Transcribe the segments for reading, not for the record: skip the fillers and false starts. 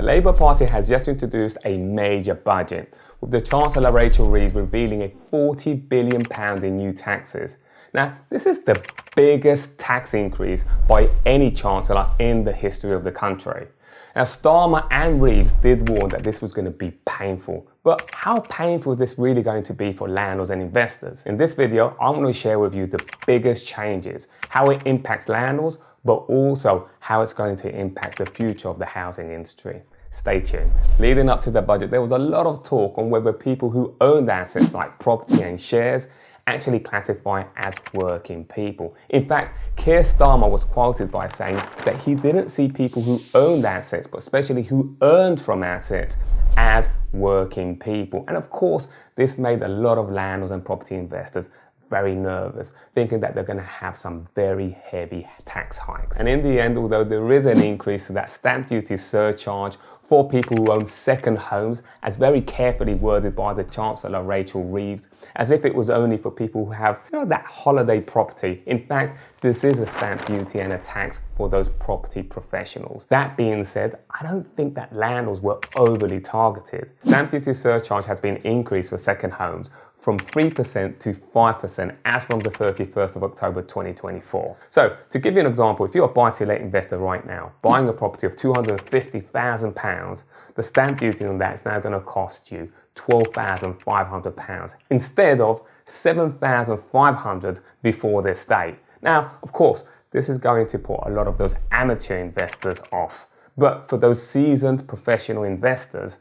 The Labour Party has just introduced a major budget, with the Chancellor Rachel Reeves revealing a £40 billion in new taxes. Now, this is the biggest tax increase by any Chancellor in the history of the country. Now, Starmer and Reeves did warn that this was going to be painful. But how painful is this really going to be for landlords and investors? In this video, I'm going to share with you the biggest changes, how it impacts landlords, but also how it's going to impact the future of the housing industry. Stay tuned. Leading up to the budget, there was a lot of talk on whether people who owned assets like property and shares actually classify as working people. In fact, Keir Starmer was quoted by saying that he didn't see people who owned assets, but especially who earned from assets, as working people. And of course, this made a lot of landlords and property investors very nervous, thinking that they're going to have some very heavy tax hikes. And in the end, although there is an increase to that stamp duty surcharge for people who own second homes, as very carefully worded by the Chancellor Rachel Reeves, as if it was only for people who have, that holiday property. In fact, this is a stamp duty and a tax for those property professionals. That being said, I don't think that landlords were overly targeted. Stamp duty surcharge has been increased for second homes from 3% to 5% as from the 31st of October 2024. So to give you an example, if you're a buy-to-let investor right now, buying a property of £250,000, the stamp duty on that is now going to cost you £12,500 instead of £7,500 before this date. Now, of course, this is going to put a lot of those amateur investors off. But for those seasoned professional investors,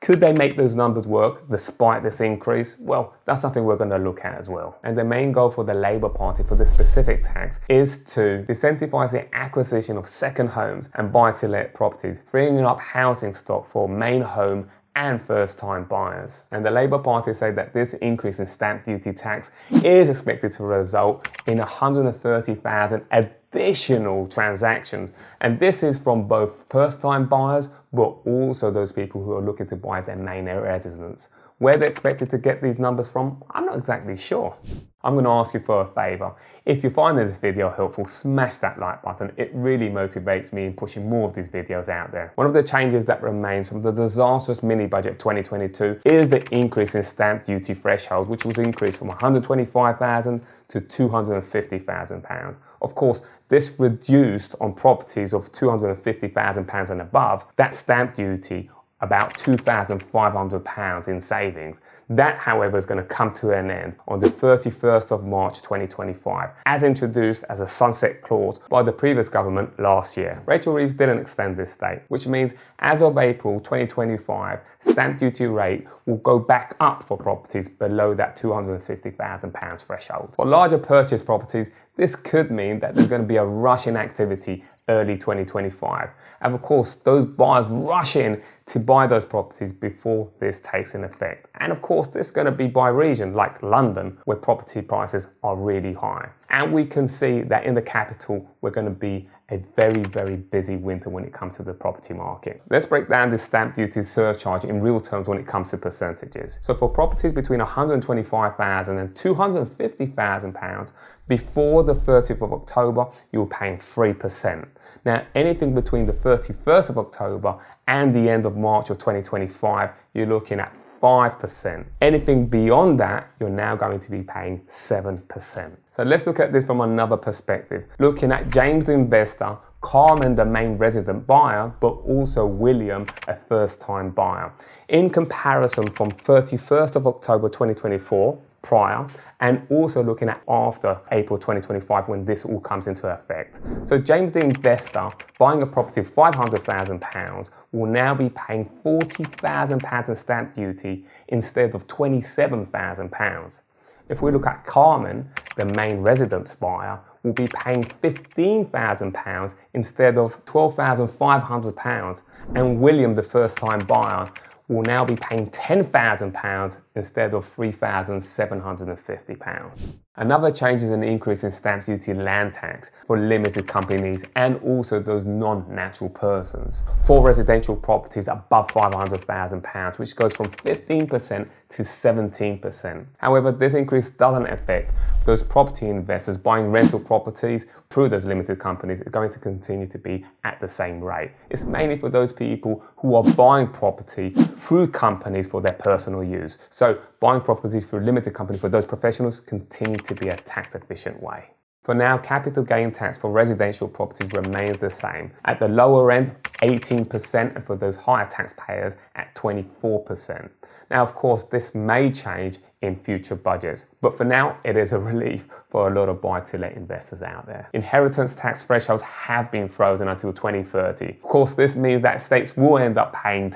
could they make those numbers work despite this increase? Well, that's something we're going to look at as well. And the main goal for the Labour Party for this specific tax is to incentivize the acquisition of second homes and buy-to-let properties, freeing up housing stock for main home and first-time buyers. And the Labour Party say that this increase in stamp duty tax is expected to result in 130,000 additional transactions. And this is from both first-time buyers, but also those people who are looking to buy their main residence. Where they're expected to get these numbers from, I'm not exactly sure. I'm going to ask you for a favour. If you find this video helpful, smash that like button. It really motivates me in pushing more of these videos out there. One of the changes that remains from the disastrous mini-budget 2022 is the increase in stamp duty threshold, which was increased from £125,000 to £250,000. Of course, this reduced on properties of £250,000 and above that stamp duty about £2,500 in savings. That, however, is going to come to an end on the 31st of March 2025, as introduced as a sunset clause by the previous government last year. Rachel Reeves didn't extend this date, which means as of April 2025, stamp duty rate will go back up for properties below that £250,000 threshold. For larger purchase properties, this could mean that there's going to be a rush in activity early 2025. And of course, those buyers rush in to buy those properties before this takes in effect. And of course, this is going to be by region, like London, where property prices are really high. And we can see that in the capital, we're going to be a very, very busy winter when it comes to the property market. Let's break down this stamp duty surcharge in real terms when it comes to percentages. So for properties between £125,000 and £250,000, before the 30th of October, you're paying 3%. Now, anything between the 31st of October and the end of March of 2025, you're looking at 5%. Anything beyond that, you're now going to be paying 7%. So let's look at this from another perspective. Looking at James the investor, Carmen the main resident buyer, but also William a first-time buyer. In comparison from 31st of October 2024, prior, and also looking at after April 2025 when this all comes into effect. So James the investor buying a property of £500,000 will now be paying £40,000 in stamp duty instead of £27,000. If we look at Carmen, the main residence buyer, will be paying £15,000 instead of £12,500, and William, the first-time buyer, will now be paying £10,000 instead of £3,750. Another change is an increase in stamp duty land tax for limited companies and also those non-natural persons for residential properties above £500,000, which goes from 15% to 17%. However, this increase doesn't affect those property investors buying rental properties through those limited companies. It's going to continue to be at the same rate. It's mainly for those people who are buying property through companies for their personal use. So buying property through limited company for those professionals continue to be a tax efficient way. For now, capital gain tax for residential properties remains the same. At the lower end, 18%, and for those higher taxpayers at 24%. Now, of course, this may change in future budgets, but for now, it is a relief for a lot of buy-to-let investors out there. Inheritance tax thresholds have been frozen until 2030. Of course, this means that states will end up paying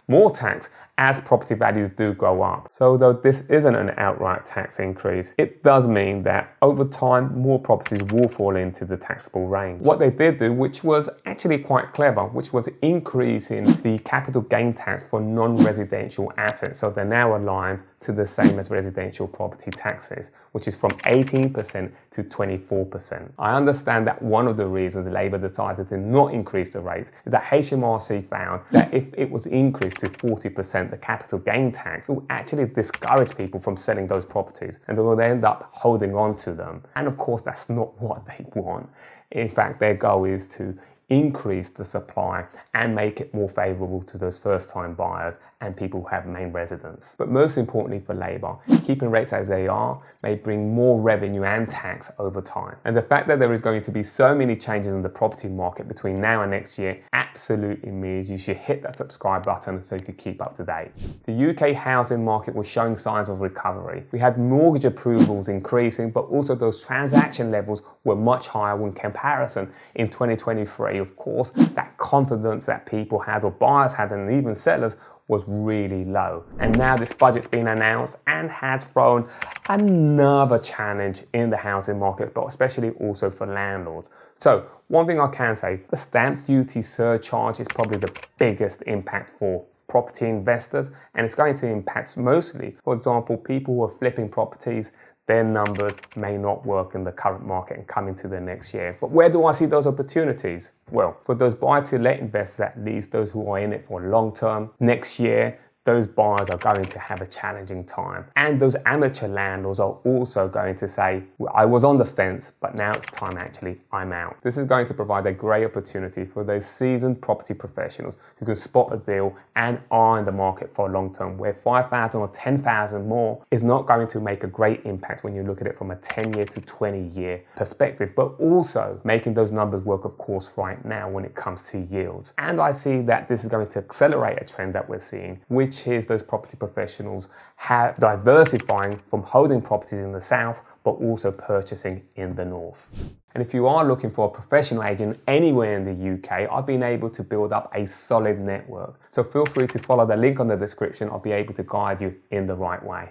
more tax, as property values do go up. So though this isn't an outright tax increase, it does mean that over time, more properties will fall into the taxable range. What they did do, which was actually quite clever, which was increasing the capital gain tax for non-residential assets. So they're now aligned to the same as residential property taxes, which is from 18% to 24%. I understand that one of the reasons Labour decided to not increase the rates is that HMRC found that if it was increased to 40%, the capital gain tax will actually discourage people from selling those properties and they will end up holding on to them. And of course, that's not what they want. In fact, their goal is to increase the supply and make it more favourable to those first-time buyers and people who have main residence. But most importantly for Labour, keeping rates as they are may bring more revenue and tax over time. And the fact that there is going to be so many changes in the property market between now and next year absolutely means you should hit that subscribe button so you can keep up to date. The UK housing market was showing signs of recovery. We had mortgage approvals increasing, but also those transaction levels were much higher in comparison in 2023. Of course, that confidence that people had, or buyers had, and even sellers, was really low. And now this budget's been announced and has thrown another challenge in the housing market, but especially also for landlords. So one thing I can say, the stamp duty surcharge is probably the biggest impact for property investors, and it's going to impact mostly, for example, people who are flipping properties. Their numbers may not work in the current market and come into the next year. But where do I see those opportunities? Well, for those buy-to-let investors, at least those who are in it for long term, next year, those buyers are going to have a challenging time. And those amateur landlords are also going to say, well, I was on the fence, but now it's time I'm out. This is going to provide a great opportunity for those seasoned property professionals who can spot a deal and are in the market for long term, where 5,000 or 10,000 more is not going to make a great impact when you look at it from a 10-year to 20-year perspective, but also making those numbers work, of course, right now when it comes to yields. And I see that this is going to accelerate a trend that we're seeing, which is those property professionals have diversifying from holding properties in the south, but also purchasing in the north. And if you are looking for a professional agent anywhere in the UK, I've been able to build up a solid network. So feel free to follow the link on the description. I'll be able to guide you in the right way.